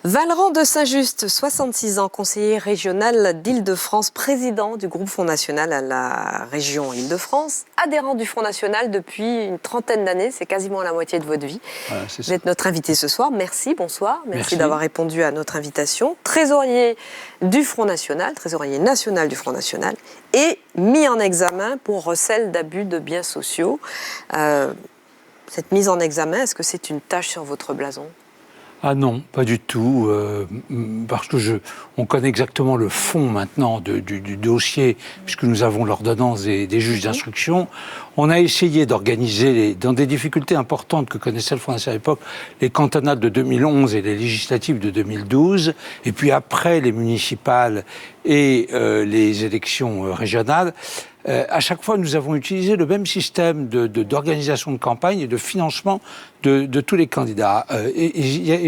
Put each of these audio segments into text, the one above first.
Valran de Saint-Just, 66 ans, conseiller régional d'Île-de-France, président du groupe Front National à la région Île-de-France, adhérent du Front National depuis une trentaine d'années, c'est quasiment la moitié de votre vie. Voilà, vous êtes notre invité ce soir, merci, bonsoir, merci d'avoir répondu à notre invitation. Trésorier du Front National, trésorier national du Front National, et mis en examen pour recel d'abus de biens sociaux. Cette mise en examen, est-ce que c'est une tache sur votre blason ? Ah non, pas du tout, parce que on connaît exactement le fond maintenant du dossier, puisque nous avons l'ordonnance des juges d'instruction. On a essayé d'organiser, dans des difficultés importantes que connaissait le Front National à l'époque, les cantonales de 2011 et les législatives de 2012, et puis après les municipales et les élections régionales. À chaque fois, nous avons utilisé le même système d'organisation de campagne et de financement de tous les candidats. Et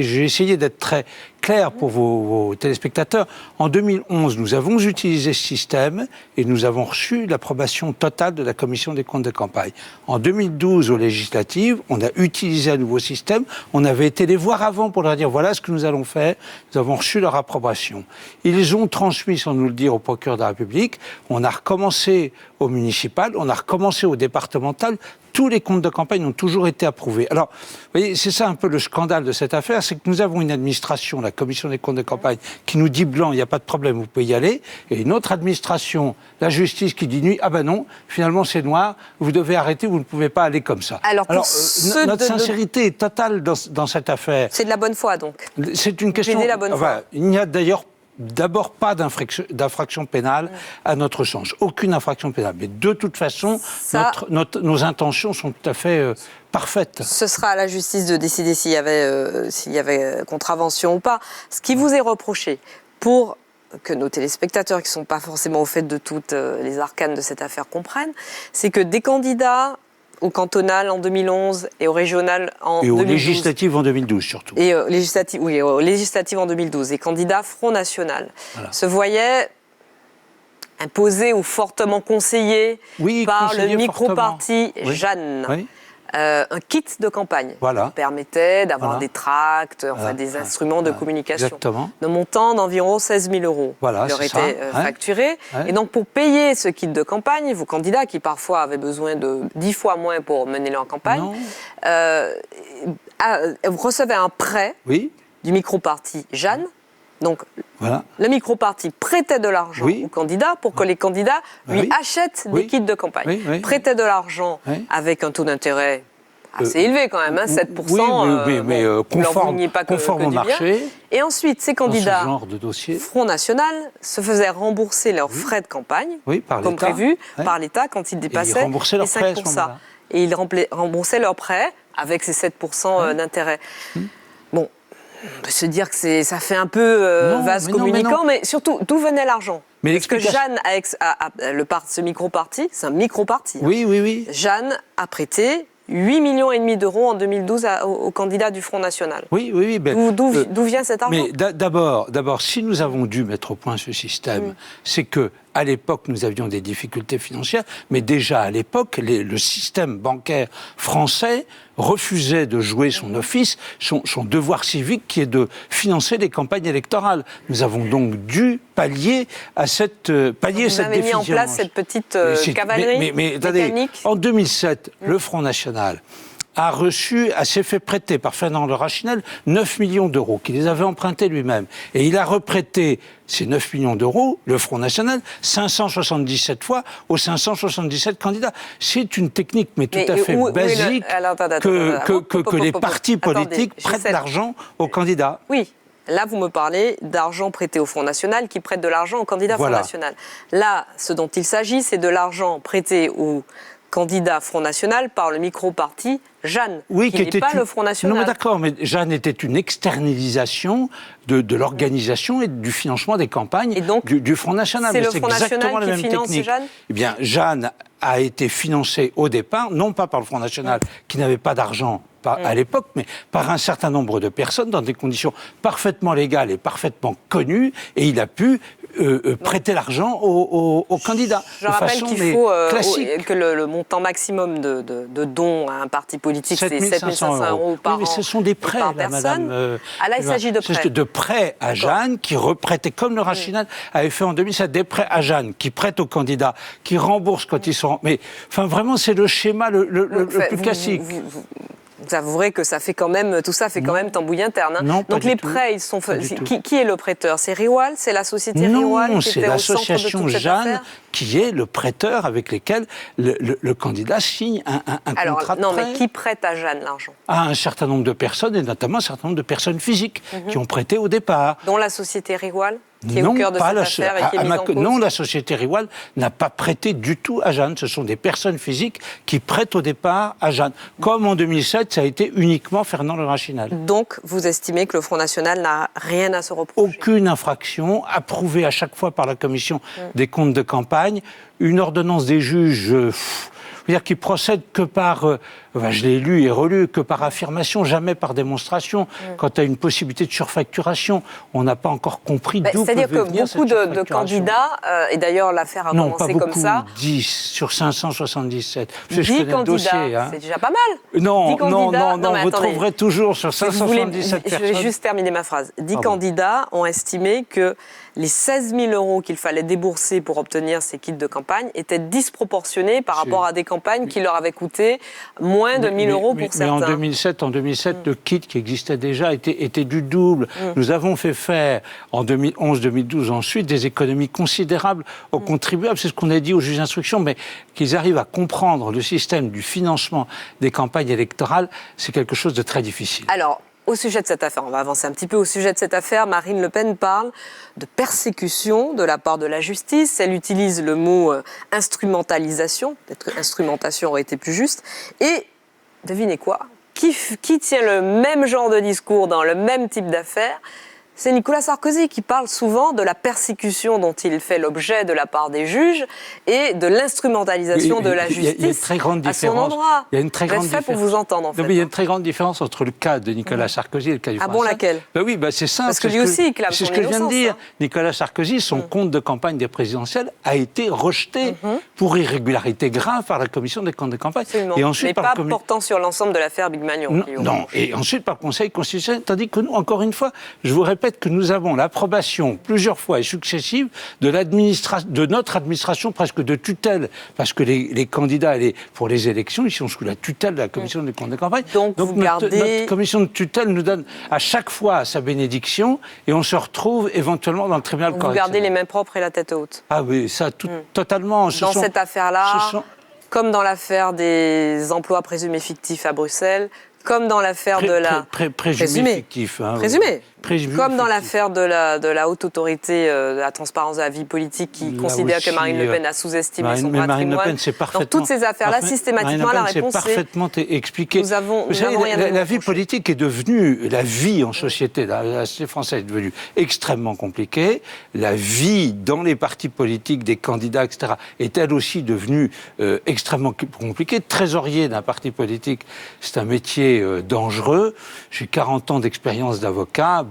j'ai essayé d'être très clair pour vos téléspectateurs. En 2011, nous avons utilisé ce système et nous avons reçu l'approbation totale de la Commission des comptes de campagne. En 2012, aux législatives, on a utilisé un nouveau système. On avait été les voir avant pour leur dire voilà ce que nous allons faire. Nous avons reçu leur approbation. Ils ont transmis, sans nous le dire, au procureur de la République. On a recommencé au municipal, on a recommencé au départemental. Tous les comptes de campagne ont toujours été approuvés. Alors, vous voyez, c'est ça un peu le scandale de cette affaire, c'est que nous avons une administration, la Commission des comptes de campagne, qui nous dit blanc, il n'y a pas de problème, vous pouvez y aller, et une autre administration, la justice, qui dit nuit, ah ben non, finalement c'est noir, vous devez arrêter, vous ne pouvez pas aller comme ça. Alors notre sincérité est totale dans cette affaire. C'est de la bonne foi, donc. C'est une question... La bonne foi. Il n'y a d'ailleurs d'abord pas d'infraction pénale à notre sens, aucune infraction pénale. Mais de toute façon, nos intentions sont tout à fait parfaites. Ce sera à la justice de décider s'il y avait contravention ou pas. Ce qui vous est reproché, pour que nos téléspectateurs qui ne sont pas forcément au fait de toutes les arcanes de cette affaire comprennent, c'est que des candidats au cantonal en 2011 et au régional en 2012. Et aux législatives en 2012 surtout. Et aux législatives en 2012. Les candidats Front National se voyaient imposés ou fortement conseillés par le micro-parti Jeanne. Oui. Un kit de campagne qui permettait d'avoir des tracts, des instruments de communication. De montant d'environ 16 000 euros. Qui leur étaient facturés. Et donc, pour payer ce kit de campagne, vos candidats, qui parfois avaient besoin de 10 fois moins pour mener leur campagne, recevaient un prêt du micro-parti Jeanne. Donc, le micro-parti prêtait de l'argent aux candidats pour que les candidats lui achètent des kits de campagne. Prêtait de l'argent avec un taux d'intérêt assez élevé quand même, 7%. Mais conforme au marché. Et ensuite, ces candidats Front National se faisaient rembourser leurs frais de campagne, comme prévu, par l'État quand ils dépassaient les 5%. Et ils remboursaient leurs prêts avec ces 7% d'intérêt. Bon. On peut se dire que ça fait un peu vase communicant, mais surtout, d'où venait l'argent ? Parce que Jeanne, ce micro-parti, c'est un micro-parti. Oui. Jeanne a prêté 8,5 millions d'euros en 2012 aux candidats du Front National. Oui. D'où vient cet argent ? Mais d'abord, si nous avons dû mettre au point ce système, c'est que à l'époque, nous avions des difficultés financières, mais déjà à l'époque, le système bancaire français refusait de jouer son office, son devoir civique, qui est de financer les campagnes électorales. Nous avons donc dû pallier cette déficience. Vous avez mis en place cette petite cavalerie mécanique. En 2007, le Front National s'est fait prêter par Fernand Le Rachinel 9 millions d'euros, qu'il les avait empruntés lui-même. Et il a reprêté ces 9 millions d'euros, le Front National, 577 fois aux 577 candidats. C'est une technique, mais tout à fait basique, que les partis politiques prêtent de l'argent aux candidats. Oui. Là, vous me parlez d'argent prêté au Front National qui prête de l'argent au candidat Front National. Là, ce dont il s'agit, c'est de l'argent prêté au candidat Front National par le micro-parti Jeanne, qui n'est pas le Front National. Non, mais d'accord, mais Jeanne était une externalisation de l'organisation et du financement des campagnes du Front National. C'est le Front National qui finance Jeanne ? Eh bien, Jeanne a été financée au départ, non pas par le Front National, qui n'avait pas d'argent à l'époque, mais par un certain nombre de personnes dans des conditions parfaitement légales et parfaitement connues, et il a pu prêter l'argent aux candidats. Je rappelle qu'il faut classique. que le montant maximum de dons à un parti politique, c'est 7 500 € par an. Oui, mais ce sont des prêts, par là, personne. madame. Ah là, il s'agit de prêts. C'est de prêts à Jeanne qui reprêtait, comme le Rachinal avait fait en 2007, des prêts à Jeanne qui prêtent aux candidats, qui remboursent quand ils sont... Mais enfin, vraiment, c'est le schéma le plus classique. Vous avouerez que ça fait quand même, tout ça fait quand même tambouille interne. Hein. Non, donc les prêts, ils sont qui est le prêteur? C'est Riwal? C'est la société Riwal? Non, c'est l'association Jeanne qui est le prêteur avec lequel le candidat signe un contrat de prêt. Non, mais qui prête à Jeanne l'argent? À un certain nombre de personnes, et notamment un certain nombre de personnes physiques qui ont prêté au départ. Dont la société Riwal? Qui est au cœur de cette affaire et qui est mise en cause. Non, la société Riwal n'a pas prêté du tout à Jeanne. Ce sont des personnes physiques qui prêtent au départ à Jeanne. Comme en 2007, ça a été uniquement Fernand Le Rachinal. Donc, vous estimez que le Front National n'a rien à se reprocher? Aucune infraction, approuvée à chaque fois par la commission des comptes de campagne. Une ordonnance des juges... c'est-à-dire qu'ils procèdent que par, je l'ai lu et relu, que par affirmation, jamais par démonstration. Quant à une possibilité de surfacturation, on n'a pas encore compris d'où pouvait venir cette surfacturation. C'est-à-dire que beaucoup de candidats, et d'ailleurs l'affaire a commencé comme ça... Non, pas beaucoup, 10 sur 577. 10 candidats, c'est déjà pas mal. Non, vous trouverez toujours sur 577 personnes... Je vais juste terminer ma phrase. 10 candidats ont estimé que les 16 000 € qu'il fallait débourser pour obtenir ces kits de campagne étaient disproportionnés par rapport à des campagnes qui leur avaient coûté moins de 1 000 € pour certains. Mais en 2007, le kit qui existait déjà était du double. Nous avons fait faire en 2011-2012 ensuite des économies considérables aux contribuables. C'est ce qu'on a dit aux juges d'instruction, mais qu'ils arrivent à comprendre le système du financement des campagnes électorales, c'est quelque chose de très difficile. Alors, au sujet de cette affaire, on va avancer un petit peu au sujet de cette affaire. Marine Le Pen parle de persécution de la part de la justice. Elle utilise le mot instrumentalisation. Peut-être que instrumentation aurait été plus juste. Et devinez quoi? Qui tient le même genre de discours dans le même type d'affaire? C'est Nicolas Sarkozy qui parle souvent de la persécution dont il fait l'objet de la part des juges et de l'instrumentalisation de la justice. Il y a une très grande différence. À son endroit. Il y a une très grande différence. Pour vous entendre, en fait. Il y a une très grande différence entre le cas de Nicolas Sarkozy et le cas du Français. Ah bon, laquelle? C'est simple. Parce que lui aussi, il clame son innocence. C'est ce que je viens de dire. Nicolas Sarkozy, son compte de campagne des présidentielles a été rejeté pour irrégularité grave par la commission des comptes de campagne. Absolument. Et ensuite, mais pas portant sur l'ensemble de l'affaire Big Magnon. Non, et ensuite par le Conseil constitutionnel. Tandis que nous, encore une fois, je vous répète que nous avons l'approbation plusieurs fois et successive de notre administration presque de tutelle, parce que les candidats pour les élections, ils sont sous la tutelle de la commission des comptes de campagne. Donc notre commission de tutelle nous donne à chaque fois sa bénédiction et on se retrouve éventuellement dans le tribunal correctionnel. Vous gardez les mains propres et la tête haute. Ah oui, ça totalement. Dans cette affaire-là, comme dans l'affaire des emplois présumés fictifs à Bruxelles, comme dans l'affaire de la... Présumé fictif. Hein, présumé. Comme dans l'affaire de la Haute Autorité de la Transparence de la vie politique qui considère que Marine Le Pen a sous-estimé son patrimoine. Marine Le Pen, c'est parfaitement... Dans toutes ces affaires-là, systématiquement, la réponse est... c'est parfaitement expliqué. Nous avons rien à la vie politique est devenue... La vie en société, la société française est devenue extrêmement compliquée. La vie dans les partis politiques, des candidats, etc., est elle aussi devenue extrêmement compliquée. Trésorier d'un parti politique, c'est un métier dangereux. J'ai 40 ans d'expérience d'avocat.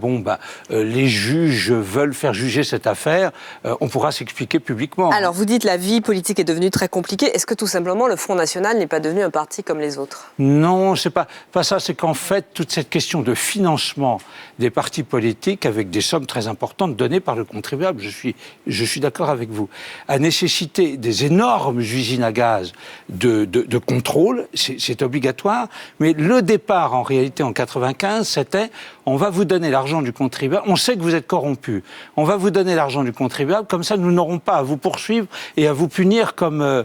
Les juges veulent faire juger cette affaire, on pourra s'expliquer publiquement. Alors, vous dites la vie politique est devenue très compliquée. Est-ce que tout simplement le Front National n'est pas devenu un parti comme les autres? Non, c'est pas ça. C'est qu'en fait, toute cette question de financement des partis politiques avec des sommes très importantes données par le contribuable, je suis d'accord avec vous, a nécessité des énormes usines à gaz de contrôle, c'est obligatoire, mais le départ en réalité en 95, c'était on va vous donner l'argent du contribuable, on sait que vous êtes corrompu, on va vous donner l'argent du contribuable, comme ça nous n'aurons pas à vous poursuivre et à vous punir comme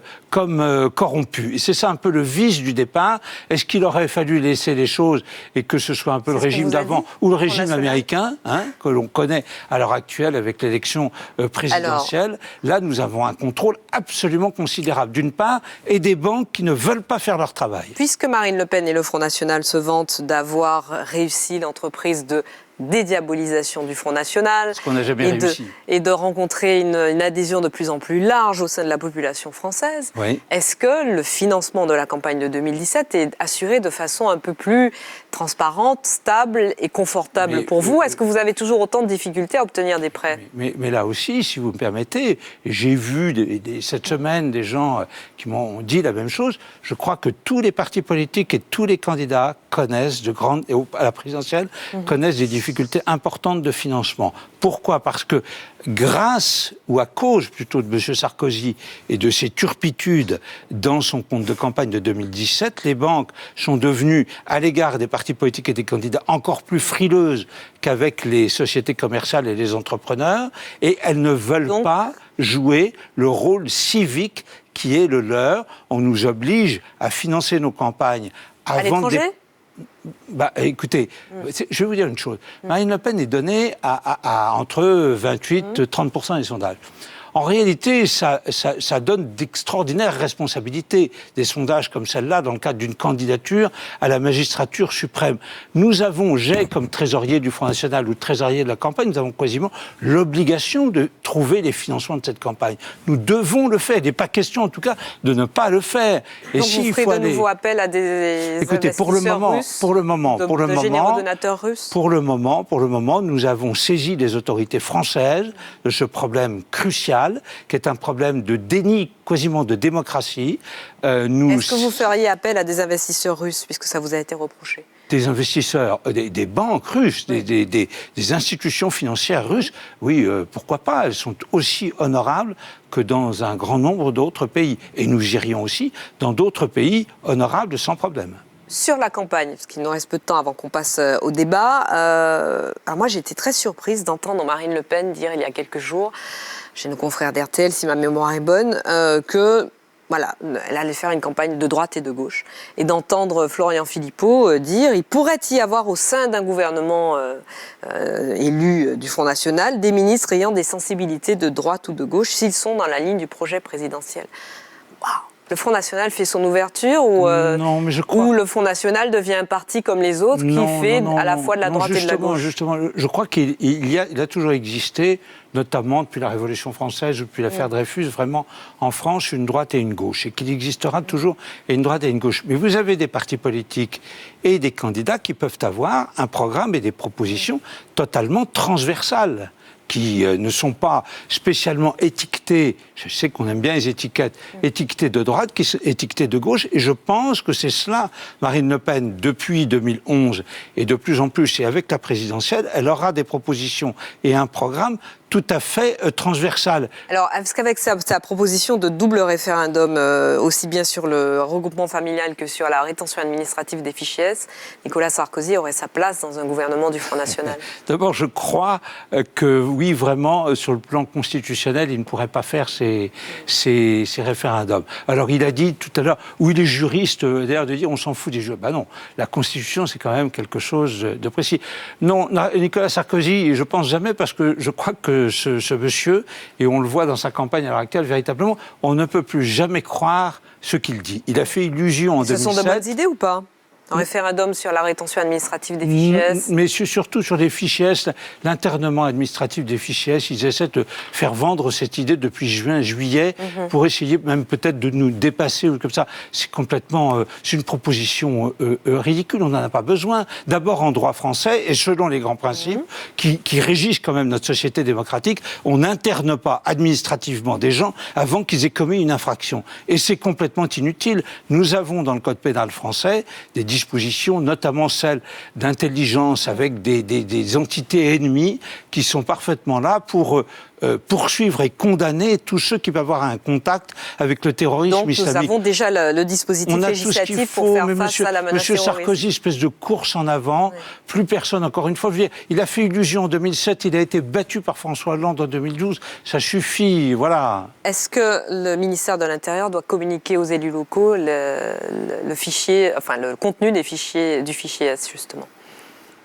corrompu. Et c'est ça un peu le vice du départ. Est-ce qu'il aurait fallu laisser les choses et que ce soit un peu le régime d'avant ou le régime américain, que l'on connaît à l'heure actuelle avec l'élection présidentielle? Là, nous avons un contrôle absolument considérable, d'une part, et des banques qui ne veulent pas faire leur travail. Puisque Marine Le Pen et le Front National se vantent d'avoir réussi l'entreprise de dédiabolisation du Front National et de rencontrer une adhésion de plus en plus large au sein de la population française. Oui. Est-ce que le financement de la campagne de 2017 est assuré de façon un peu plus transparente, stable et confortable pour vous. Est-ce que vous avez toujours autant de difficultés à obtenir des prêts ? Mais là aussi, si vous me permettez, j'ai vu cette semaine des gens qui m'ont dit la même chose. Je crois que tous les partis politiques et tous les candidats connaissent à la présidentielle, connaissent des difficultés importantes de financement. Pourquoi ? Parce que grâce, ou à cause plutôt de M. Sarkozy et de ses turpitudes dans son compte de campagne de 2017, les banques sont devenues, à l'égard des partis politiques et des candidats, encore plus frileuses qu'avec les sociétés commerciales et les entrepreneurs, et elles ne veulent pas jouer le rôle civique qui est le leur. On nous oblige à financer nos campagnes à l'étranger ? Écoutez, je vais vous dire une chose. Marine Le Pen est donnée à entre 28 et 30% des sondages. En réalité, ça donne d'extraordinaires responsabilités, des sondages comme celle-là, dans le cadre d'une candidature à la magistrature suprême. J'ai, comme trésorier du Front National ou trésorier de la campagne, nous avons quasiment l'obligation de trouver les financements de cette campagne. Nous devons le faire. Il n'est pas question, en tout cas, de ne pas le faire. Et donc vous ferez de nouveau appel à des investisseurs russes, de généreux donateurs russes ? Pour le moment, nous avons saisi les autorités françaises de ce problème crucial, qui est un problème de déni, quasiment de démocratie. Est-ce que vous feriez appel à des investisseurs russes, puisque ça vous a été reproché ? Des investisseurs, des banques russes, des institutions financières russes, oui, pourquoi pas ? Elles sont aussi honorables que dans un grand nombre d'autres pays. Et nous irions aussi dans d'autres pays honorables sans problème. Sur la campagne, parce qu'il nous reste peu de temps avant qu'on passe au débat, alors moi j'ai été très surprise d'entendre Marine Le Pen dire il y a quelques jours, chez nos confrères d'RTL, si ma mémoire est bonne, que voilà, elle allait faire une campagne de droite et de gauche. Et d'entendre Florian Philippot dire il pourrait y avoir au sein d'un gouvernement élu du Front National des ministres ayant des sensibilités de droite ou de gauche s'ils sont dans la ligne du projet présidentiel. Waouh! Le Front National fait son ouverture ou le Front National devient un parti comme les autres qui fait à la fois de la droite et de la gauche? Justement, je crois qu'il a toujours existé, notamment depuis la Révolution française ou depuis l'affaire Dreyfus, vraiment en France, une droite et une gauche, et qu'il existera toujours une droite et une gauche. Mais vous avez des partis politiques et des candidats qui peuvent avoir un programme et des propositions totalement transversales, qui ne sont pas spécialement étiquetés, je sais qu'on aime bien les étiquettes, étiquetés de droite, étiquetés de gauche, et je pense que c'est cela, Marine Le Pen, depuis 2011, et de plus en plus, et avec la présidentielle, elle aura des propositions et un programme tout à fait transversal. Alors, est-ce qu'avec sa proposition de double référendum, aussi bien sur le regroupement familial que sur la rétention administrative des fichiers S, Nicolas Sarkozy aurait sa place dans un gouvernement du Front National? D'abord, je crois que oui, vraiment, sur le plan constitutionnel, il ne pourrait pas faire ces référendums. Alors, il a dit tout à l'heure, où il est juriste, d'ailleurs, de dire on s'en fout des juristes. Ben non, la Constitution, c'est quand même quelque chose de précis. Non, Nicolas Sarkozy, je pense jamais, parce que je crois que ce monsieur, et on le voit dans sa campagne à l'heure actuelle, véritablement, on ne peut plus jamais croire ce qu'il dit. Il a fait illusion en 2007. Ce sont de bonnes idées ou pas ? Un référendum sur la rétention administrative des fichiers S. Mais surtout sur les fichiers S, l'internement administratif des fichiers S, ils essaient de faire vendre cette idée depuis juillet, pour essayer même peut-être de nous dépasser ou comme ça. C'est complètement, c'est une proposition ridicule, on n'en a pas besoin. D'abord en droit français et selon les grands principes qui régissent quand même notre société démocratique, on n'interne pas administrativement des gens avant qu'ils aient commis une infraction. Et c'est complètement inutile. Nous avons dans le code pénal français des dispositions, notamment celles d'intelligence avec des entités ennemies qui sont parfaitement là pour poursuivre et condamner tous ceux qui peuvent avoir un contact avec le terrorisme islamique. Donc nous avons déjà le dispositif législatif pour faire face à la menace terroriste. Monsieur Sarkozy, espèce de course en avant, plus personne, encore une fois. Il a fait illusion en 2007, il a été battu par François Hollande en 2012, ça suffit, voilà. Est-ce que le ministère de l'Intérieur doit communiquer aux élus locaux le fichier, enfin le contenu du fichier S, justement?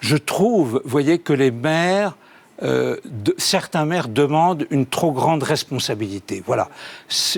Je trouve, vous voyez, que les maires, certains maires demandent une trop grande responsabilité. Voilà.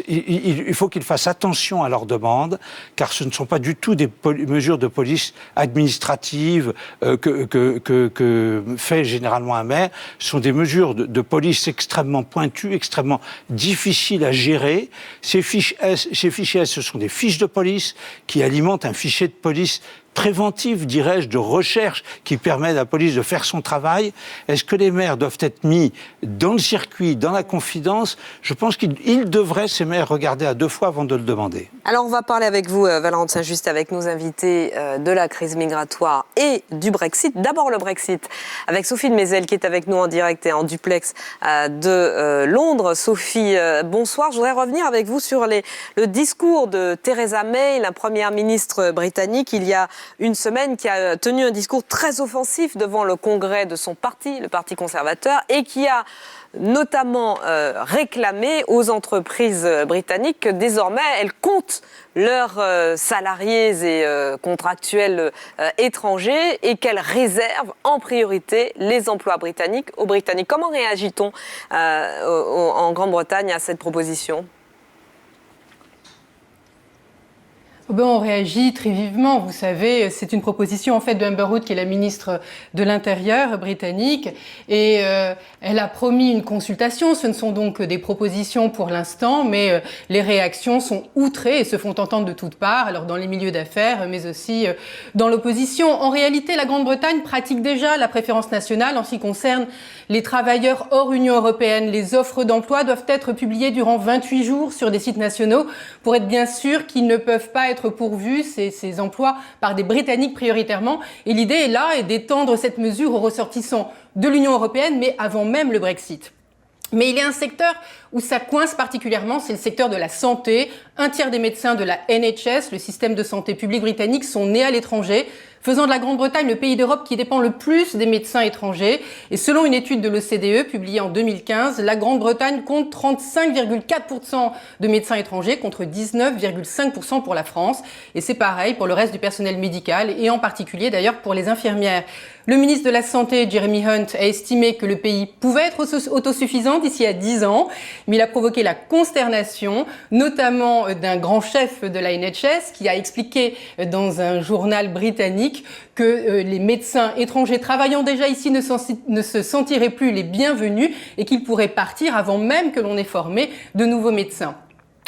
Il faut qu'ils fassent attention à leurs demandes, car ce ne sont pas du tout des mesures de police administrative que fait généralement un maire. Ce sont des mesures de police extrêmement pointues, extrêmement difficiles à gérer. Ces fichiers S, ce sont des fiches de police qui alimentent un fichier de police préventive, dirais-je, de recherche qui permet à la police de faire son travail. Est-ce que les maires doivent être mis dans le circuit, dans la confidence? Je pense qu'ils devraient, ces maires, regarder à 2 fois avant de le demander. Alors, on va parler avec vous, Valentine Saint-Just, avec nos invités de la crise migratoire et du Brexit. D'abord, le Brexit, avec Sophie de Mézel, qui est avec nous en direct et en duplex de Londres. Sophie, bonsoir. Je voudrais revenir avec vous sur le discours de Theresa May, la première ministre britannique, il y a une semaine, qui a tenu un discours très offensif devant le congrès de son parti, le Parti conservateur, et qui a notamment réclamé aux entreprises britanniques que désormais elles comptent leurs salariés et contractuels étrangers et qu'elles réservent en priorité les emplois britanniques aux Britanniques. Comment réagit-on en Grande-Bretagne à cette proposition ? On réagit très vivement. Vous savez, c'est une proposition en fait de Amber Rudd, qui est la ministre de l'Intérieur britannique, et elle a promis une consultation. Ce ne sont donc que des propositions pour l'instant, mais les réactions sont outrées et se font entendre de toutes parts, alors dans les milieux d'affaires, mais aussi dans l'opposition. En réalité, la Grande-Bretagne pratique déjà la préférence nationale en ce qui concerne les travailleurs hors Union européenne. Les offres d'emploi doivent être publiées durant 28 jours sur des sites nationaux pour être bien sûr qu'ils ne peuvent pas être pourvus, ces emplois, par des Britanniques prioritairement. Et l'idée est là, est d'étendre cette mesure aux ressortissants de l'Union européenne, mais avant même le Brexit. Mais il y a un secteur où ça coince particulièrement, c'est le secteur de la santé. 1/3 des médecins de la NHS, le système de santé public britannique, sont nés à l'étranger, faisant de la Grande-Bretagne le pays d'Europe qui dépend le plus des médecins étrangers. Et selon une étude de l'OCDE publiée en 2015, la Grande-Bretagne compte 35,4% de médecins étrangers contre 19,5% pour la France. Et c'est pareil pour le reste du personnel médical et en particulier d'ailleurs pour les infirmières. Le ministre de la Santé, Jeremy Hunt, a estimé que le pays pouvait être autosuffisant d'ici à 10 ans, mais il a provoqué la consternation, notamment d'un grand chef de la NHS qui a expliqué dans un journal britannique que les médecins étrangers travaillant déjà ici ne se sentiraient plus les bienvenus et qu'ils pourraient partir avant même que l'on ait formé de nouveaux médecins.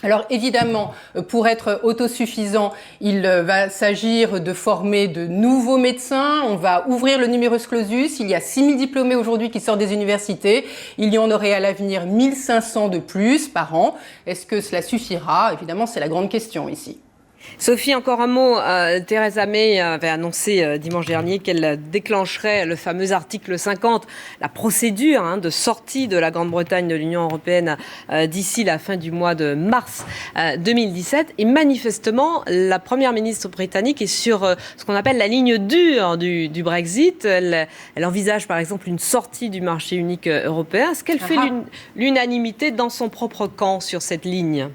Alors évidemment, pour être autosuffisant, il va s'agir de former de nouveaux médecins. On va ouvrir le numerus clausus. Il y a 6000 diplômés aujourd'hui qui sortent des universités. Il y en aurait à l'avenir 1500 de plus par an. Est-ce que cela suffira ? Évidemment, c'est la grande question ici. Sophie, encore un mot. Theresa May avait annoncé dimanche dernier qu'elle déclencherait le fameux article 50, la procédure de sortie de la Grande-Bretagne de l'Union européenne d'ici la fin du mois de mars 2017. Et manifestement, la première ministre britannique est sur ce qu'on appelle la ligne dure du Brexit. Elle envisage par exemple une sortie du marché unique européen. Est-ce qu'elle fait l'unanimité dans son propre camp sur cette ligne ?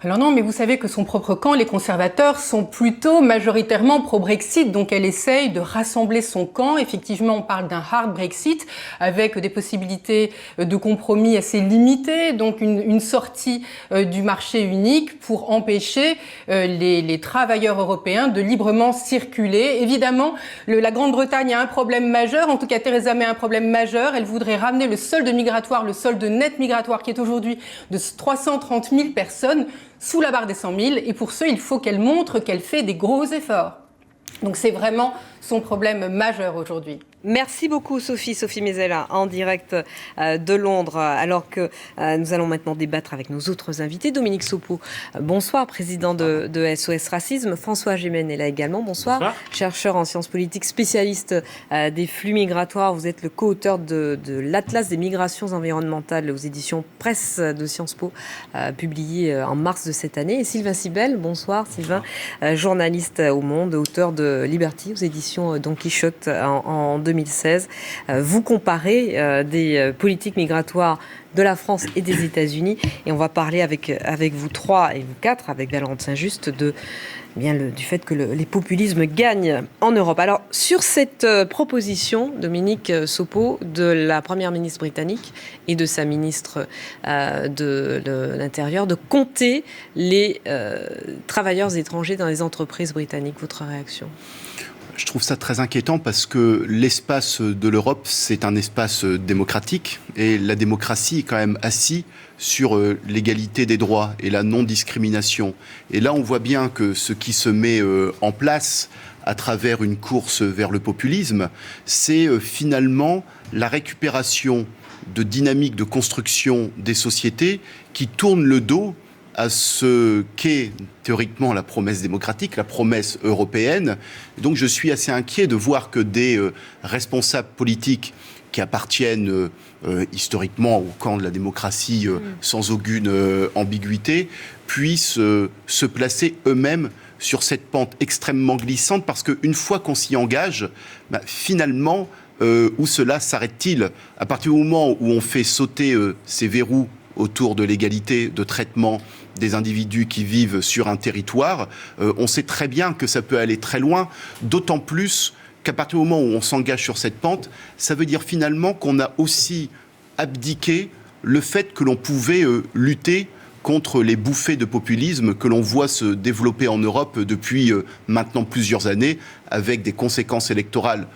Alors non, mais vous savez que son propre camp, les conservateurs, sont plutôt majoritairement pro-Brexit, donc elle essaye de rassembler son camp. Effectivement, on parle d'un hard Brexit, avec des possibilités de compromis assez limitées, donc une sortie du marché unique pour empêcher les travailleurs européens de librement circuler. Évidemment, la Grande-Bretagne a un problème majeur, en tout cas Theresa May a un problème majeur, elle voudrait ramener le solde migratoire, le solde net migratoire qui est aujourd'hui de 330 000 personnes, sous la barre des 100 000, et pour ce, il faut qu'elle montre qu'elle fait des gros efforts. Donc c'est vraiment son problème majeur aujourd'hui. Merci beaucoup Sophie Mézella, en direct de Londres, alors que nous allons maintenant débattre avec nos autres invités. Dominique Sopo, bonsoir, président de SOS Racisme. François Gémen est là également, bonsoir. Chercheur en sciences politiques, spécialiste des flux migratoires. Vous êtes le co-auteur de l'Atlas des migrations environnementales aux éditions Presse de Sciences Po, publié en mars de cette année. Et Sylvain Sibel, bonsoir Sylvain, journaliste au Monde, auteur de Liberty aux éditions Don Quichotte en 2016. Vous comparez des politiques migratoires de la France et des États-Unis, et on va parler avec vous trois et vous quatre, avec Valentine Saint-Just, du fait que les populismes gagnent en Europe. Alors, sur cette proposition, Dominique Sopo, de la première ministre britannique et de sa ministre de l'Intérieur, de compter les travailleurs étrangers dans les entreprises britanniques, votre réaction ? Je trouve ça très inquiétant parce que l'espace de l'Europe, c'est un espace démocratique et la démocratie est quand même assise sur l'égalité des droits et la non-discrimination. Et là, on voit bien que ce qui se met en place à travers une course vers le populisme, c'est finalement la récupération de dynamiques de construction des sociétés qui tournent le dos à ce qu'est théoriquement la promesse démocratique, la promesse européenne. Donc je suis assez inquiet de voir que des responsables politiques qui appartiennent historiquement au camp de la démocratie sans aucune ambiguïté puissent se placer eux-mêmes sur cette pente extrêmement glissante, parce qu'une fois qu'on s'y engage, finalement, où cela s'arrête-t-il? À partir du moment où on fait sauter ces verrous autour de l'égalité de traitement des individus qui vivent sur un territoire, on sait très bien que ça peut aller très loin, d'autant plus qu'à partir du moment où on s'engage sur cette pente, ça veut dire finalement qu'on a aussi abdiqué le fait que l'on pouvait lutter contre les bouffées de populisme que l'on voit se développer en Europe depuis maintenant plusieurs années, avec des conséquences électorales,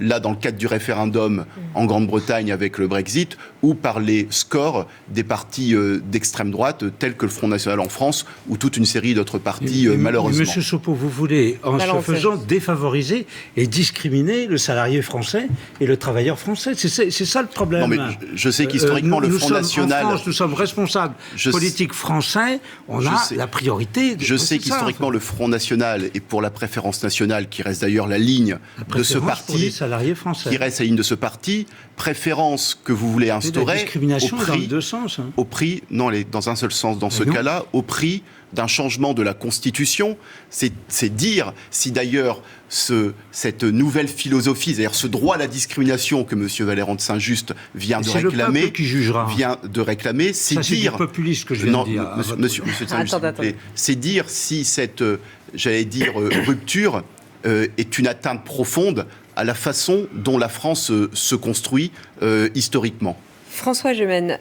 là dans le cadre du référendum en Grande-Bretagne avec le Brexit, ou par les scores des partis d'extrême droite, tels que le Front National en France, ou toute une série d'autres partis, malheureusement. Monsieur Sopeau, vous voulez, en se faisant défavoriser et discriminer le salarié français et le travailleur français. C'est ça le problème. Non, mais je sais qu'historiquement, le Front National... En France, nous sommes responsables politiques français, on a la priorité. Je sais qu'historiquement, le Front National est pour la préférence nationale, qui reste d'ailleurs la ligne de ce parti, qui reste la ligne de ce parti, préférence que vous voulez instaurer la discrimination au prix, dans les deux sens. Au prix, non, elle est dans un seul sens dans ce cas-là, au prix d'un changement de la Constitution. C'est dire si d'ailleurs cette nouvelle philosophie, c'est-à-dire ce droit à la discrimination que M. Valérand de Saint-Just vient de réclamer, le peuple qui jugera. C'est dire... C'est populiste que je viens de dire. Monsieur Saint-Just, c'est dire si cette, j'allais dire, rupture est une atteinte profonde à la façon dont la France se construit historiquement. François Gemène,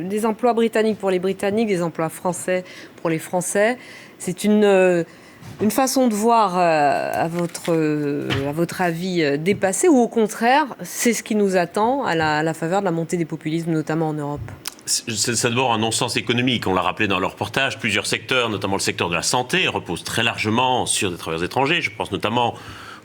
des emplois britanniques pour les Britanniques, des emplois français pour les Français, c'est une façon de voir, à votre avis, dépassée, ou au contraire, c'est ce qui nous attend à la faveur de la montée des populismes, notamment en Europe? C'est d'abord un non-sens économique. On l'a rappelé dans le reportage, plusieurs secteurs, notamment le secteur de la santé, reposent très largement sur des travailleurs étrangers. Je pense notamment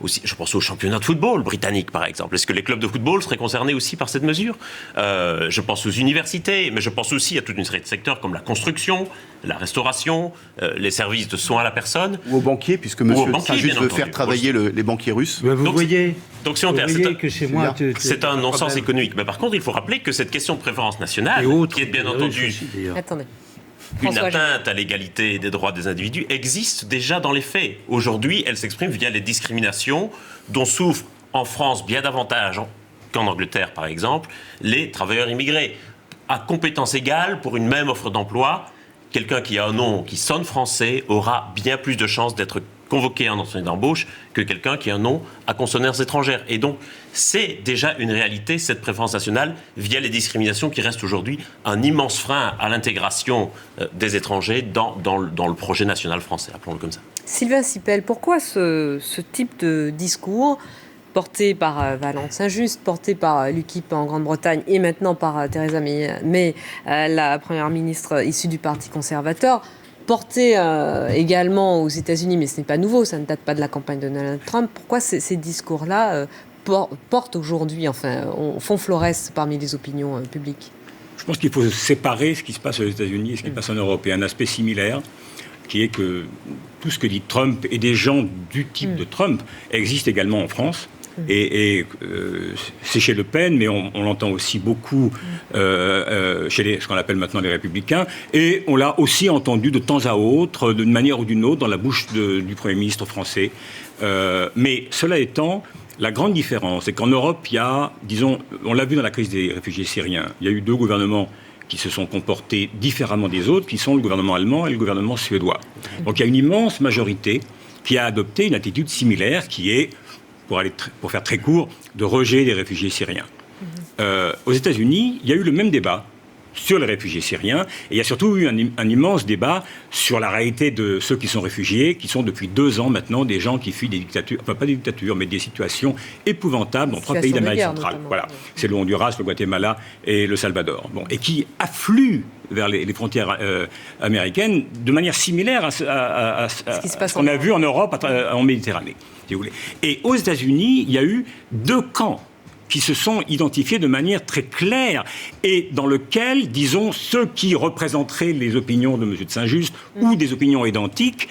aussi, au championnat de football britannique, par exemple. Est-ce que les clubs de football seraient concernés aussi par cette mesure? Je pense aux universités, mais je pense aussi à toute une série de secteurs comme la construction, la restauration, les services de soins à la personne. Ou aux banquiers, puisque M. Saint-Just veut faire travailler les banquiers russes. Vous voyez que c'est un non-sens économique. Mais par contre, il faut rappeler que cette question de préférence nationale, qui est bien entendu... Attendez. Une atteinte à l'égalité des droits des individus existe déjà dans les faits. Aujourd'hui, elle s'exprime via les discriminations dont souffrent en France bien davantage qu'en Angleterre, par exemple, les travailleurs immigrés. À compétences égales, pour une même offre d'emploi, quelqu'un qui a un nom qui sonne français aura bien plus de chances d'être convoqué en entretien d'embauche que quelqu'un qui a un nom à consonance étrangère. Et donc, c'est déjà une réalité, cette préférence nationale, via les discriminations qui restent aujourd'hui un immense frein à l'intégration des étrangers dans le projet national français, appelons-le comme ça. Sylvain Sipel, pourquoi ce type de discours porté par Valérand de Saint-Just, porté par l'UKIP en Grande-Bretagne et maintenant par Theresa May, la première ministre issue du Parti conservateur, porté également aux États-Unis, mais ce n'est pas nouveau, ça ne date pas de la campagne de Donald Trump. Pourquoi ces discours-là portent aujourd'hui, font florès parmi les opinions publiques? Je pense qu'il faut séparer ce qui se passe aux États-Unis et ce qui se passe en Europe. Il y a un aspect similaire, qui est que tout ce que dit Trump et des gens du type de Trump existent également en France. Et c'est chez Le Pen, mais on l'entend aussi beaucoup chez ce qu'on appelle maintenant les Républicains. Et on l'a aussi entendu de temps à autre, d'une manière ou d'une autre, dans la bouche du Premier ministre français. Mais cela étant, la grande différence, c'est qu'en Europe, il y a, disons, on l'a vu dans la crise des réfugiés syriens, il y a eu deux gouvernements qui se sont comportés différemment des autres, qui sont le gouvernement allemand et le gouvernement suédois. Donc il y a une immense majorité qui a adopté une attitude similaire, qui est, pour faire très court, de rejet des réfugiés syriens. Aux États-Unis, il y a eu le même débat sur les réfugiés syriens. Et il y a surtout eu un immense débat sur la réalité de ceux qui sont réfugiés, qui sont depuis 2 ans maintenant des gens qui fuient des dictatures, enfin pas des dictatures, mais des situations épouvantables dans 3 pays d'Amérique centrale. Voilà, c'est le Honduras, le Guatemala et le Salvador. Bon, et qui affluent vers les frontières américaines de manière similaire à ce qu'on a vu en Europe, en Méditerranée, si vous voulez. Et aux États-Unis, il y a eu 2 camps qui se sont identifiés de manière très claire et dans lequel, disons, ceux qui représenteraient les opinions de M. de Saint-Just ou des opinions identiques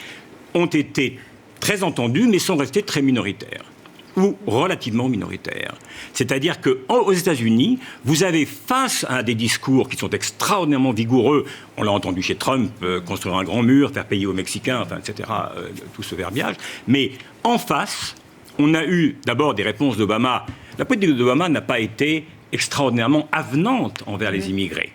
ont été très entendus, mais sont restés très minoritaires ou relativement minoritaires. C'est-à-dire qu'aux États-Unis, vous avez face à des discours qui sont extraordinairement vigoureux, on l'a entendu chez Trump, construire un grand mur, faire payer aux Mexicains, enfin, etc., tout ce verbiage, mais en face, on a eu d'abord des réponses d'Obama. La politique d'Obama n'a pas été extraordinairement avenante envers les immigrés.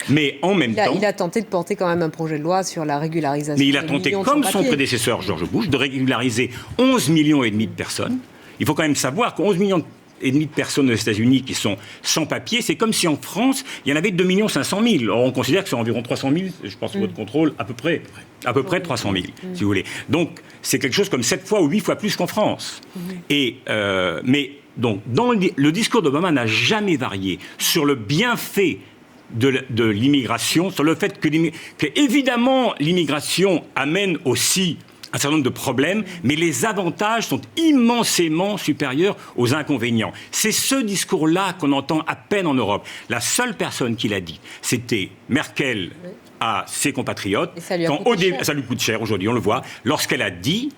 Mais en même temps... Il a tenté de porter quand même un projet de loi sur la régularisation. Mais il a tenté, comme son prédécesseur George Bush, de régulariser 11,5 millions de personnes. Il faut quand même savoir que 11,5 millions de personnes aux États-Unis qui sont sans papier, c'est comme si en France, il y en avait 2 500 000. Alors on considère que c'est environ 300 000, je pense que votre contrôle, à peu près 300 000, si vous voulez. Donc c'est quelque chose comme 7 fois ou 8 fois plus qu'en France. Mais donc, le discours d'Obama n'a jamais varié sur le bienfait de l'immigration, sur le fait que évidemment l'immigration amène aussi un certain nombre de problèmes, mais les avantages sont immensément supérieurs aux inconvénients. C'est ce discours-là qu'on entend à peine en Europe. La seule personne qui l'a dit, c'était Merkel à ses compatriotes. Et ça lui coûte cher aujourd'hui, on le voit. Lorsqu'elle a dit,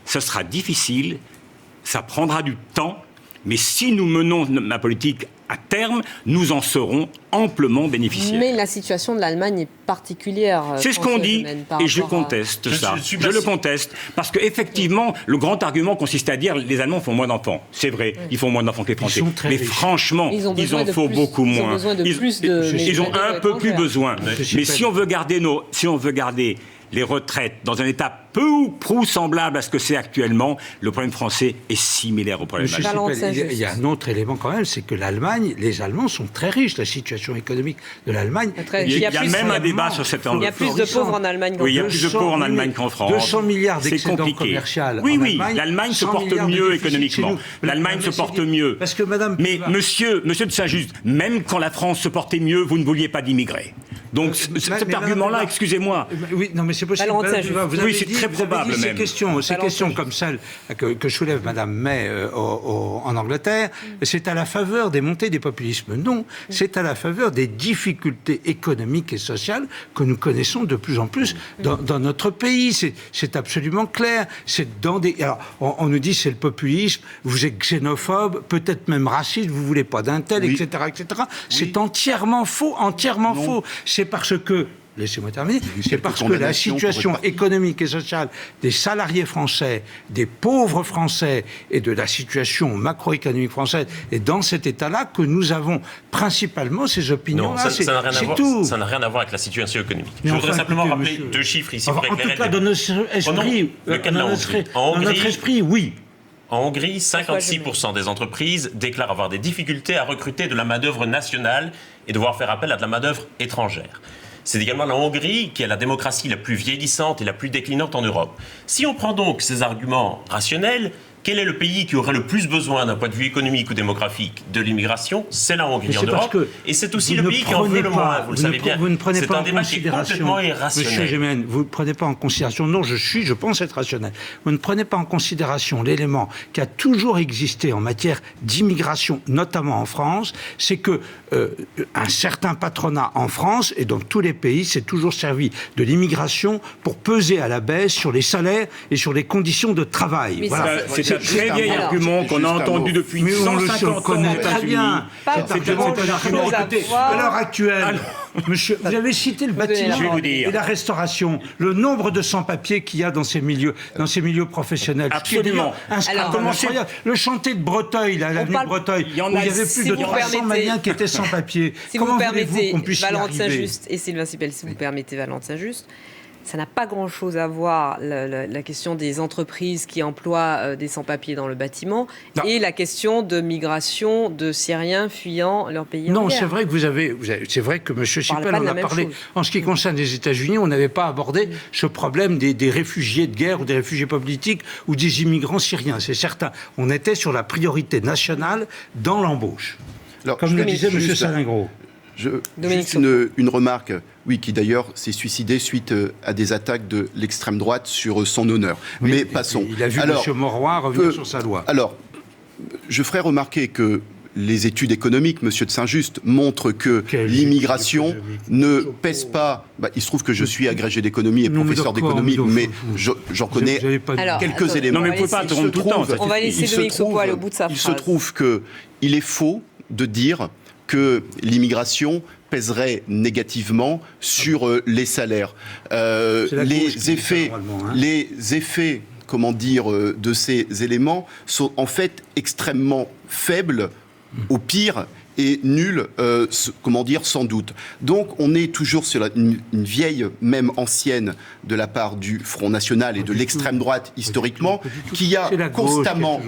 ce sera difficile, ça prendra du temps, mais si nous menons ma politique à terme, nous en serons amplement bénéficiaires. Mais la situation de l'Allemagne est particulière. C'est ce qu'on dit, et je conteste ça. Je le conteste, parce qu'effectivement, le grand argument consiste à dire les Allemands font moins d'enfants. C'est vrai, ils font moins d'enfants que les Français. Mais franchement, ils en font beaucoup moins. Ils ont besoin de plus de... Ils ont un peu plus besoin. Mais si on veut garder les retraites dans un état peu ou prou semblable à ce que c'est actuellement, le problème français est similaire au problème allemand. Il y a un autre élément quand même, c'est que les Allemands sont très riches. La situation économique de l'Allemagne... Il y a même un débat sur cette Il y a plus de pauvres en Allemagne qu'en France. Oui, il y a plus de pauvres en Allemagne qu'en France. 200 milliards d'excédents commerciaux en Allemagne. Oui, l'Allemagne se porte mieux économiquement. L'Allemagne se porte mieux. Parce que madame... Mais monsieur de Saint-Just, même quand la France se portait mieux, vous ne vouliez pas d'immigrés. Donc cet argument-là, excusez-moi. Oui, non, mais c'est possible. Oui, c'est très probable même. Ces questions comme celle que soulève Madame May en Angleterre, c'est à la faveur des montées des populismes. Non, c'est à la faveur des difficultés économiques et sociales que nous connaissons de plus en plus dans notre pays. C'est absolument clair. Alors, on nous dit c'est le populisme, vous êtes xénophobe, peut-être même raciste, vous voulez pas d'un tel, etc., etc. Oui. C'est entièrement faux, faux. C'est parce que, laissez-moi terminer, c'est parce que la situation économique et sociale des salariés français, des pauvres français et de la situation macroéconomique française est dans cet état-là que nous avons principalement ces opinions-là. Non, ça n'a rien à voir avec la situation économique. Je voudrais simplement rappeler 2 chiffres ici pour éclairer. En tout cas, dans notre esprit, oui. En Hongrie, 56% des entreprises déclarent avoir des difficultés à recruter de la main-d'œuvre nationale et devoir faire appel à de la main-d'œuvre étrangère. C'est également la Hongrie qui a la démocratie la plus vieillissante et la plus déclinante en Europe. Si on prend donc ces arguments rationnels, quel est le pays qui aurait le plus besoin d'un point de vue économique ou démographique de l'immigration? C'est la Hongrie en Europe. Et c'est aussi le pays qui en veut le moins, vous le savez bien. C'est un débat qui est complètement irrationnel. Monsieur Gémen, vous ne prenez pas en considération, non, je pense être rationnel, vous ne prenez pas en considération l'élément qui a toujours existé en matière d'immigration, notamment en France, c'est que un certain patronat en France et dans tous les pays s'est toujours servi de l'immigration pour peser à la baisse sur les salaires et sur les conditions de travail. Voilà. C'est un très vieil argument qu'on a entendu depuis 150 ans aux États-Unis. Écoutez, à l'heure actuelle, monsieur, vous avez cité le bâtiment et la restauration, le nombre de sans-papiers qu'il y a dans ces milieux professionnels. Absolument. Incroyable. Le chantier de Breteuil, l'avenue de Breteuil, où il y avait plus de 300 Maliens qui étaient sans-papiers. Si vous permettez, Valentin Juste et Sylvain Sipel, si vous permettez, Valentin Juste, ça n'a pas grand-chose à voir, la question des entreprises qui emploient des sans-papiers dans le bâtiment, et la question de migration de Syriens fuyant leur pays en Non, guerre. c'est vrai que c'est vrai que M. Sipel en a parlé. En ce qui concerne les États-Unis, on n'avait pas abordé ce problème des réfugiés de guerre ou des réfugiés politiques ou des immigrants syriens, c'est certain. On était sur la priorité nationale dans l'embauche. Alors, comme le disait M. Salingro. Juste une remarque, oui, qui d'ailleurs s'est suicidé suite à des attaques de l'extrême droite sur son honneur. Oui, mais passons. Il a vu M. Mauroy revenir sur sa loi. Alors, je ferai remarquer que les études économiques, M. de Saint-Just, montrent que l'immigration ne pèse pas... il se trouve que je suis agrégé d'économie et professeur d'économie, mais j'en connais quelques éléments. Non, mais vous ne pouvez pas attendre tout le temps. On va laisser Dominique Sopo aller au bout de sa phrase. Il se trouve qu'il est faux de dire que l'immigration pèserait négativement sur les salaires. Les effets, comment dire, de ces éléments sont en fait extrêmement faibles, au pire, et nuls, comment dire, sans doute. Donc on est toujours sur une vieille, même ancienne, de la part du Front National et de l'extrême droite, historiquement, qui a constamment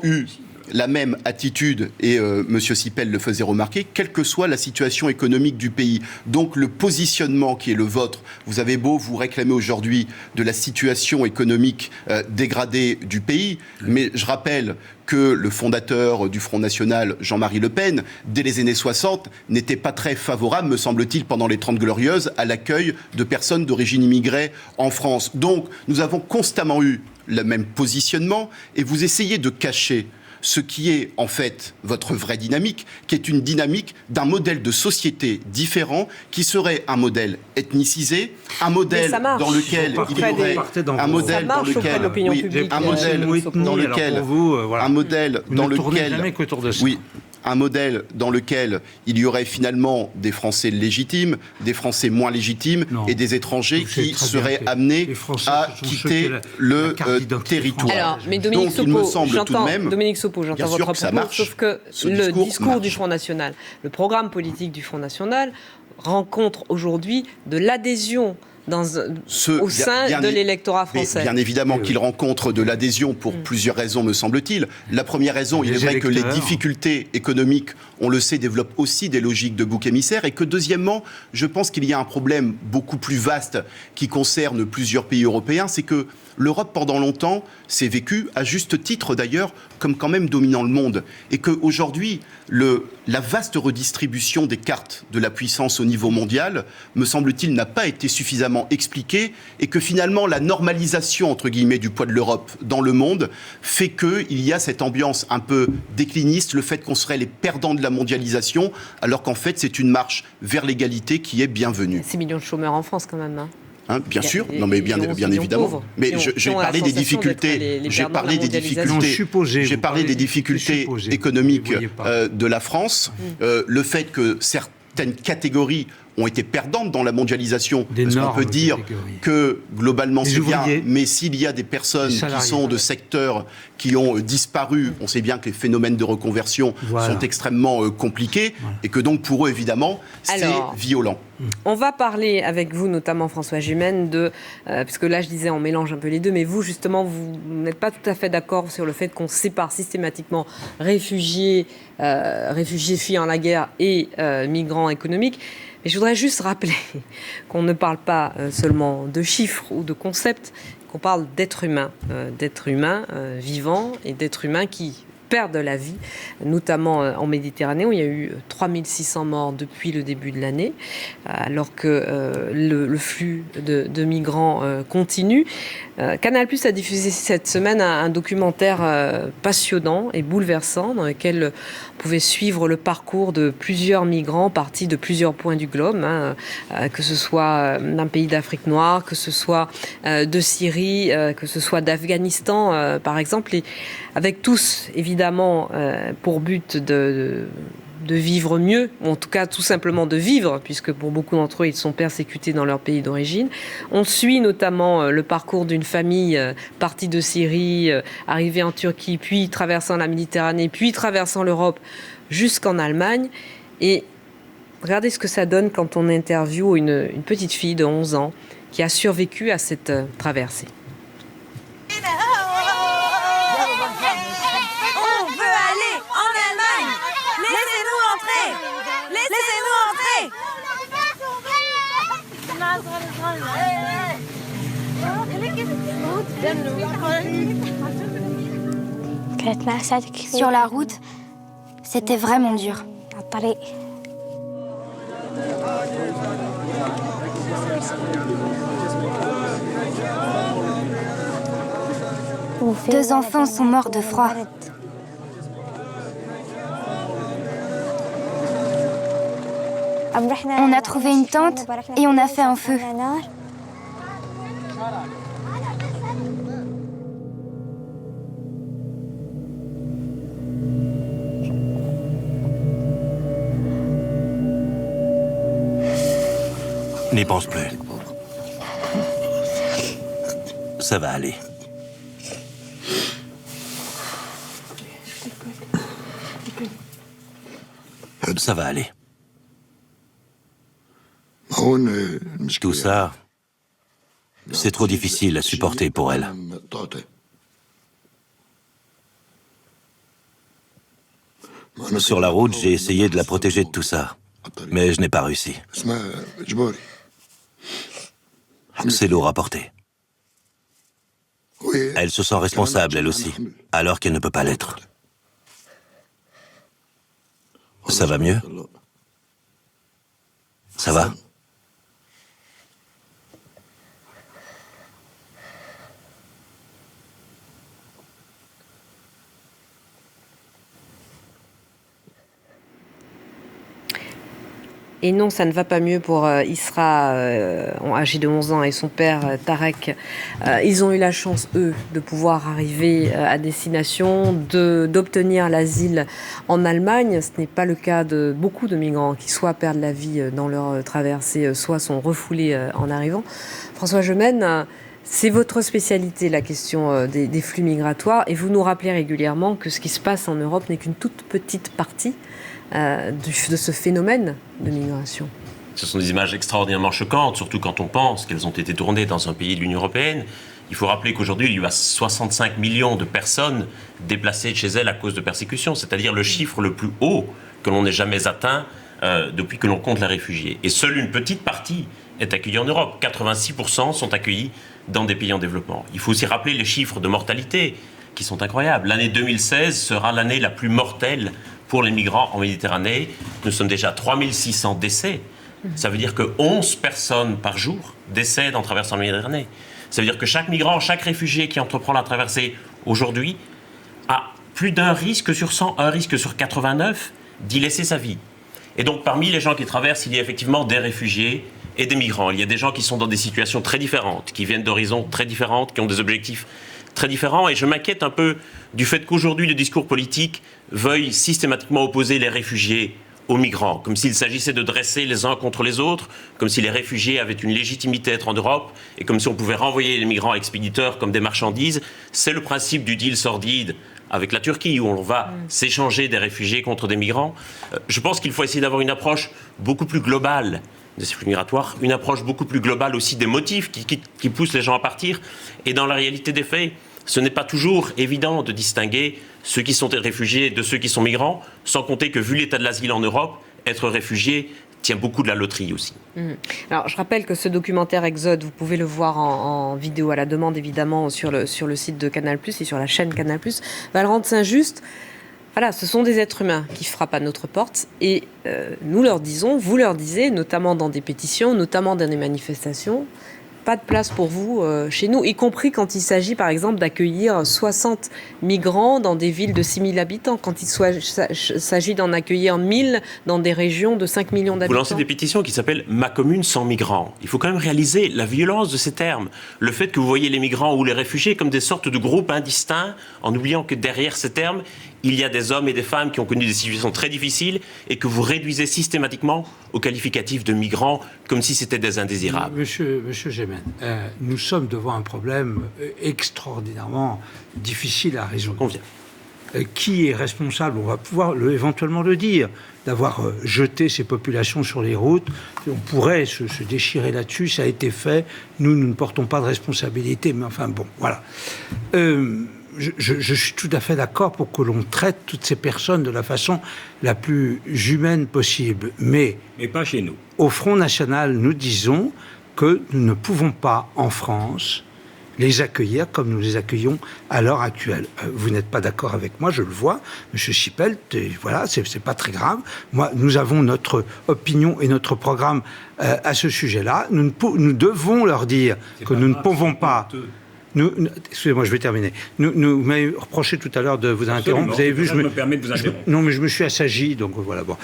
eu la même attitude, et M. Sipel le faisait remarquer, quelle que soit la situation économique du pays. Donc le positionnement qui est le vôtre, vous avez beau vous réclamer aujourd'hui de la situation économique dégradée du pays, mais je rappelle que le fondateur du Front National, Jean-Marie Le Pen, dès les années 60, n'était pas très favorable, me semble-t-il, pendant les 30 Glorieuses, à l'accueil de personnes d'origine immigrée en France. Donc nous avons constamment eu le même positionnement, et vous essayez de cacher ce qui est en fait votre vraie dynamique, qui est une dynamique d'un modèle de société différent, qui serait un modèle ethnicisé, un modèle dans lequel il y aurait un modèle dans lequel un modèle dans lequel il y aurait finalement des Français légitimes, des Français moins légitimes et des étrangers qui seraient amenés à quitter le territoire. Alors, mais Dominique Sopo, j'entends votre propos, sauf que le discours du Front National, le programme politique du Front National rencontre aujourd'hui de l'adhésion au sein de l'électorat français. Bien évidemment qu'il rencontre de l'adhésion pour plusieurs raisons, me semble-t-il. La première raison, il est vrai que les difficultés économiques, on le sait, développent aussi des logiques de bouc émissaire, et que deuxièmement, je pense qu'il y a un problème beaucoup plus vaste qui concerne plusieurs pays européens, c'est que l'Europe, pendant longtemps, s'est vécue, à juste titre d'ailleurs, comme quand même dominant le monde. Et qu'aujourd'hui, la vaste redistribution des cartes de la puissance au niveau mondial, me semble-t-il, n'a pas été suffisamment expliquée, et que finalement, la normalisation, entre guillemets, du poids de l'Europe dans le monde fait qu'il y a cette ambiance un peu décliniste, le fait qu'on serait les perdants de la mondialisation, alors qu'en fait, c'est une marche vers l'égalité qui est bienvenue. 6 millions de chômeurs en France, quand même. Bien sûr, non mais bien évidemment. Mais j'ai parlé des difficultés. J'ai parlé des difficultés économiques de la France. Le fait que certaines catégories ont été perdantes dans la mondialisation. Parce qu'on peut dire que globalement c'est bien, mais s'il y a des personnes qui sont de secteurs qui ont disparu, on sait bien que les phénomènes de reconversion sont extrêmement compliqués, et que donc pour eux évidemment c'est violent. On va parler avec vous, notamment François Gémen, puisque là je disais on mélange un peu les deux, mais vous justement vous n'êtes pas tout à fait d'accord sur le fait qu'on sépare systématiquement réfugiés fuyant la guerre et migrants économiques. Mais je voudrais juste rappeler qu'on ne parle pas seulement de chiffres ou de concepts, qu'on parle d'êtres humains vivants, et d'êtres humains qui perdent la vie, notamment en Méditerranée, où il y a eu 3600 morts depuis le début de l'année, alors que le flux de migrants continue. Canal+ a diffusé cette semaine un documentaire passionnant et bouleversant, dans lequel on pouvait suivre le parcours de plusieurs migrants partis de plusieurs points du globe, que ce soit d'un pays d'Afrique noire, que ce soit de Syrie, que ce soit d'Afghanistan, par exemple, et avec tous, évidemment, pour but de vivre mieux, ou en tout cas tout simplement de vivre, puisque pour beaucoup d'entre eux, ils sont persécutés dans leur pays d'origine. On suit notamment le parcours d'une famille partie de Syrie, arrivée en Turquie, puis traversant la Méditerranée, puis traversant l'Europe jusqu'en Allemagne. Et Regardez ce que ça donne quand on interviewe une petite fille de 11 ans qui a survécu à cette traversée. On veut aller en Allemagne. Laissez-nous entrer. Laissez-nous entrer. Sur la route, c'était vraiment dur. Deux enfants sont morts de froid. On a trouvé une tente et on a fait un feu. N'y pense plus. Ça va aller. Ça va aller. Tout ça, c'est trop difficile à supporter pour elle. Sur la route, j'ai essayé de la protéger de tout ça, mais je n'ai pas réussi. C'est lourd à porter. Elle se sent responsable, elle aussi, alors qu'elle ne peut pas l'être. Ça va mieux? Ça va? Et non, ça ne va pas mieux pour Isra, âgé de 11 ans, et son père, Tarek. Ils ont eu la chance, eux, de pouvoir arriver à destination, d'obtenir l'asile en Allemagne. Ce n'est pas le cas de beaucoup de migrants qui soit perdent la vie dans leur traversée, soit sont refoulés en arrivant. François Gemène, c'est votre spécialité, la question des flux migratoires, et vous nous rappelez régulièrement que ce qui se passe en Europe n'est qu'une toute petite partie de ce phénomène de migration. Ce sont des images extraordinairement choquantes, surtout quand on pense qu'elles ont été tournées dans un pays de l'Union européenne. Il faut rappeler qu'aujourd'hui, il y a 65 millions de personnes déplacées de chez elles à cause de persécutions, c'est-à-dire le chiffre le plus haut que l'on ait jamais atteint depuis que l'on compte les réfugiés. Et seule une petite partie est accueillie en Europe. 86% sont accueillis dans des pays en développement. Il faut aussi rappeler les chiffres de mortalité qui sont incroyables. L'année 2016 sera l'année la plus mortelle pour les migrants en Méditerranée. Nous sommes déjà à 3600 décès. Ça veut dire que 11 personnes par jour décèdent en traversant la Méditerranée. Ça veut dire que chaque migrant, chaque réfugié qui entreprend la traversée aujourd'hui a plus d'un risque sur 100, un risque sur 89 d'y laisser sa vie. Et donc parmi les gens qui traversent, il y a effectivement des réfugiés et des migrants. Il y a des gens qui sont dans des situations très différentes, qui viennent d'horizons très différentes, qui ont des objectifs très différents. Et je m'inquiète un peu du fait qu'aujourd'hui, le discours politique veuille systématiquement opposer les réfugiés aux migrants, comme s'il s'agissait de dresser les uns contre les autres, comme si les réfugiés avaient une légitimité à être en Europe, et comme si on pouvait renvoyer les migrants expéditeurs comme des marchandises. C'est le principe du deal sordide avec la Turquie, où on va s'échanger des réfugiés contre des migrants. Je pense qu'il faut essayer d'avoir une approche beaucoup plus globale de ces flux migratoires, une approche beaucoup plus globale aussi des motifs qui poussent les gens à partir. Et dans la réalité des faits, ce n'est pas toujours évident de distinguer ceux qui sont des réfugiés de ceux qui sont migrants, sans compter que, vu l'état de l'asile en Europe, être réfugié tient beaucoup de la loterie aussi. Alors, je rappelle que ce documentaire Exode, vous pouvez le voir en vidéo à la demande, évidemment, sur le site de Canal+, et sur la chaîne Canal+. Valrand de Saint-Just, voilà, ce sont des êtres humains qui frappent à notre porte, et nous leur disons, vous leur disiez, notamment dans des pétitions, notamment dans des manifestations, pas de place pour vous chez nous, y compris quand il s'agit par exemple d'accueillir 60 migrants dans des villes de 6000 habitants, quand il s'agit d'en accueillir 1000 dans des régions de 5 millions d'habitants. Vous lancez des pétitions qui s'appellent « Ma commune sans migrants ». Il faut quand même réaliser la violence de ces termes. Le fait que vous voyez les migrants ou les réfugiés comme des sortes de groupes indistincts, en oubliant que derrière ces termes, il y a des hommes et des femmes qui ont connu des situations très difficiles et que vous réduisez systématiquement au qualificatif de migrants comme si c'était des indésirables. Monsieur Gemène, nous sommes devant un problème extraordinairement difficile à résoudre. Convient. qui est responsable, on va pouvoir éventuellement le dire, d'avoir jeté ces populations sur les routes. On pourrait se déchirer là-dessus, ça a été fait. Nous ne portons pas de responsabilité, mais enfin bon, voilà. Je suis tout à fait d'accord pour que l'on traite toutes ces personnes de la façon la plus humaine possible. Mais pas chez nous. Au Front National, nous disons que nous ne pouvons pas, en France, les accueillir comme nous les accueillons à l'heure actuelle. Vous n'êtes pas d'accord avec moi, je le vois, Monsieur Schippelt, voilà, c'est pas très grave. Moi, nous avons notre opinion et notre programme à ce sujet-là. Nous devons leur dire que nous ne pouvons pas... Excusez-moi, je vais terminer. Vous m'avez reproché tout à l'heure de vous interrompre. Vous avez vu, je me permets de vous interrompre. Non, mais je me suis assagi, donc voilà. Bon.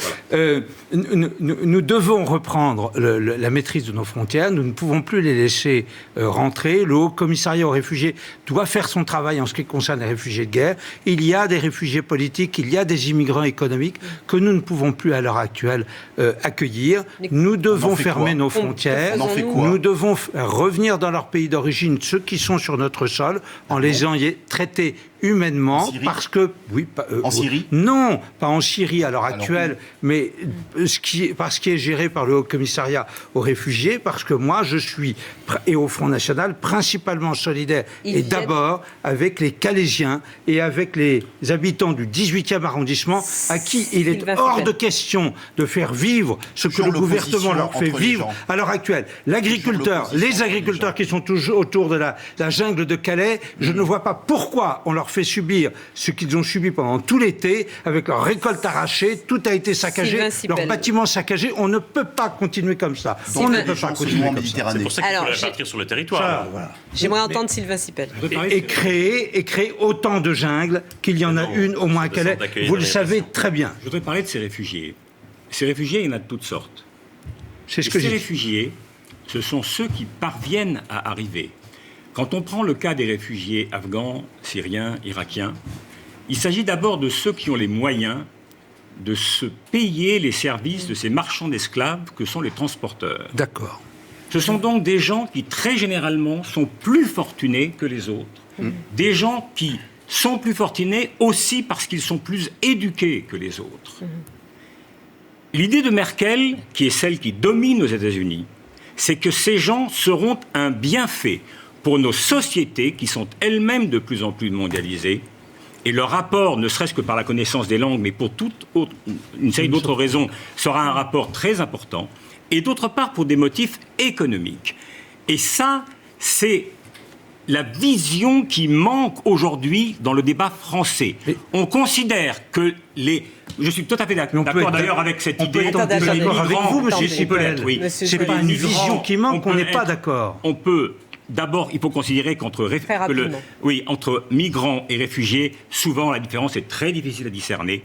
Nous devons reprendre la maîtrise de nos frontières. Nous ne pouvons plus les laisser rentrer. Le Haut Commissariat aux réfugiés doit faire son travail en ce qui concerne les réfugiés de guerre. Il y a des réfugiés politiques, il y a des immigrants économiques que nous ne pouvons plus à l'heure actuelle accueillir. Nous devons fermer nos frontières. Nous devons revenir dans leur pays d'origine, ceux qui sont sur notre sol, en les ayant traités humainement, parce que... Oui, en Syrie ? Non, pas en Syrie à l'heure actuelle, mais parce qui est géré par le Haut Commissariat aux réfugiés, parce que moi, je suis, et au Front National, principalement solidaire, et d'abord avec les Calaisiens et avec les habitants du 18e arrondissement, à qui il est hors de question de faire vivre ce que le gouvernement leur fait vivre à l'heure actuelle. L'agriculteur, les agriculteurs qui sont toujours autour de la jungle de Calais, je ne vois pas pourquoi on leur fait subir ce qu'ils ont subi pendant tout l'été, avec leurs récoltes arrachées, tout a été saccagé, leurs bâtiments saccagés. On ne peut pas continuer comme ça. On ne peut pas continuer comme ça. C'est pour ça qu'il faut les bâtir sur le territoire. Voilà. J'aimerais entendre Sylvain Sipel. Et créer autant de jungles qu'il y en a une au moins à Calais. Vous le savez très bien. Je voudrais parler de ces réfugiés. Ces réfugiés, il y en a de toutes sortes. C'est ce que ces réfugiés, ce sont ceux qui parviennent à arriver. Quand on prend le cas des réfugiés afghans, syriens, irakiens, il s'agit d'abord de ceux qui ont les moyens de se payer les services de ces marchands d'esclaves que sont les transporteurs. D'accord. Ce sont donc des gens qui, très généralement, sont plus fortunés que les autres. Des gens qui sont plus fortunés aussi parce qu'ils sont plus éduqués que les autres. L'idée de Merkel, qui est celle qui domine aux États-Unis, c'est que ces gens seront un bienfait pour nos sociétés qui sont elles-mêmes de plus en plus mondialisées, et leur rapport, ne serait-ce que par la connaissance des langues, mais pour une série d'autres raisons, sera un rapport très important, et d'autre part pour des motifs économiques. Et ça, c'est la vision qui manque aujourd'hui dans le débat français. On considère que je suis tout à fait d'accord d'ailleurs avec cette idée. On peut être d'accord avec vous, monsieur Sipel. Oui. C'est pas une vision qui manque, on n'est pas d'accord. On peut... D'abord, il faut considérer entre migrants et réfugiés, souvent la différence est très difficile à discerner.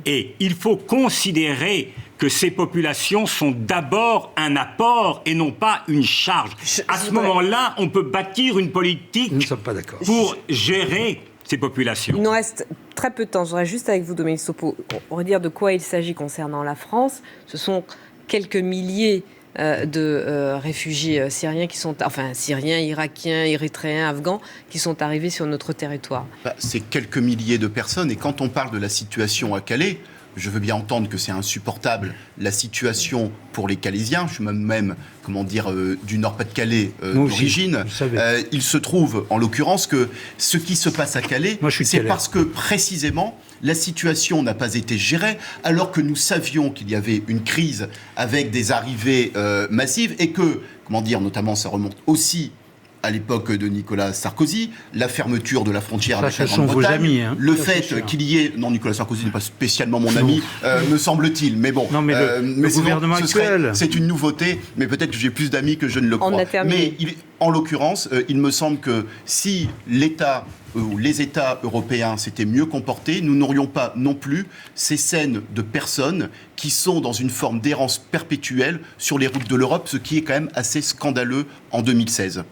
Et il faut considérer que ces populations sont d'abord un apport et non pas une charge. À ce moment-là, on peut bâtir une politique pour gérer ces populations. Il nous reste très peu de temps. Je voudrais juste avec vous, Dominique Sopo, redire de quoi il s'agit concernant la France. Ce sont quelques milliers de réfugiés syriens syriens, irakiens, érythréens, afghans qui sont arrivés sur notre territoire. C'est quelques milliers de personnes, et quand on parle de la situation à Calais, je veux bien entendre que c'est insupportable la situation pour les Calaisiens. Je suis même du Nord-Pas-de-Calais d'origine. Il se trouve, en l'occurrence, que ce qui se passe à Calais, c'est parce que, précisément, la situation n'a pas été gérée, alors que nous savions qu'il y avait une crise avec des arrivées massives, et que, notamment, ça remonte aussi à l'époque de Nicolas Sarkozy, la fermeture de la frontière avec la Grande-Bretagne, le fait qu'il y ait... Non, Nicolas Sarkozy n'est pas spécialement mon ami, me semble-t-il, mais bon... Non, mais le gouvernement actuel... C'est une nouveauté, mais peut-être que j'ai plus d'amis que je ne le crois. Mais en l'occurrence, il me semble que si l'État ou les États européens s'étaient mieux comportés, nous n'aurions pas non plus ces scènes de personnes qui sont dans une forme d'errance perpétuelle sur les routes de l'Europe, ce qui est quand même assez scandaleux en 2016.